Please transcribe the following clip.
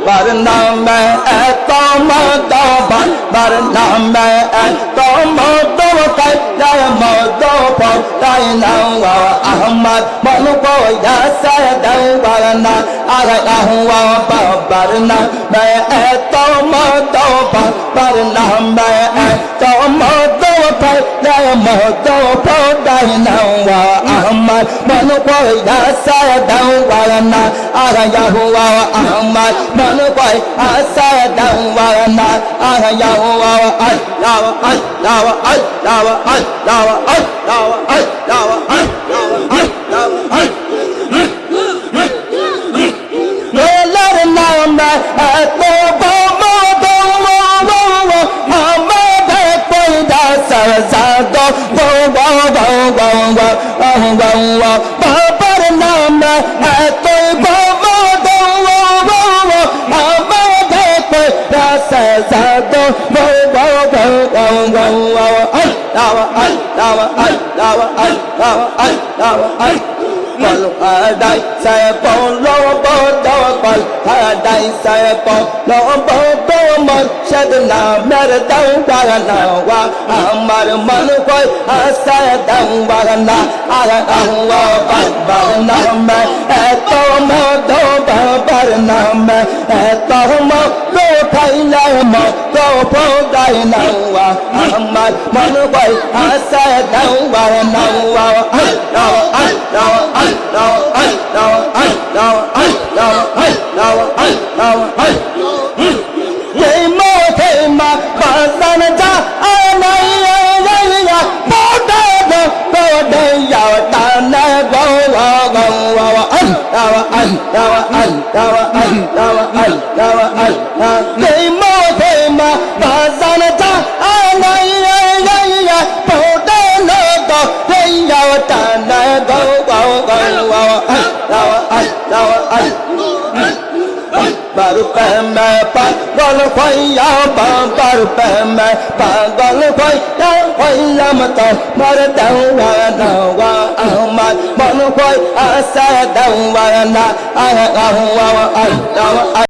বার নামে এত মদবান বার নামে এত মদবান তাই মদ তাই নাওয়া আহমদ মন কইয়া সাদাও বার না আরে আহুয়া বার নামে এত মদবান বার নামে এত মদবান তাই মদ তাই নাওয়া আহমদ মন কইয়া সাদাও বার না আরে আহুয়া আহমদ মন কইয়া সাদাও বার না আরে আহুয়া আল্লাহ আল্লাহ আল্লাহ আল্লাহ আল্লাহ আল্লাহ আল্লাহ মেলার নামে এত আমাদের পয়দা সাজাদ বাবার নামে এত আমাদের পয়দা Sajjad Paradai saya polo bodo paradai saya polo bodo marshadna merdau barana wa amar man koi asa dau barana ara ahwa barana me eto modo barana me eto modo thaila modo podai na wa amar man koi asa dau barana wa Allah Allah Allah Allah Allah Allah Allah Allah Ye mo the ma bazan ja anai ya boda boda ya ta na go Allah Allah Allah Allah Allah Ye mo the ma bazan ja anai ya boda no go ya ta na go Baru peme pagal khoya baru peme pagal khoya mata mar dawa dawa ahmad man khoi asa dawa na ahwa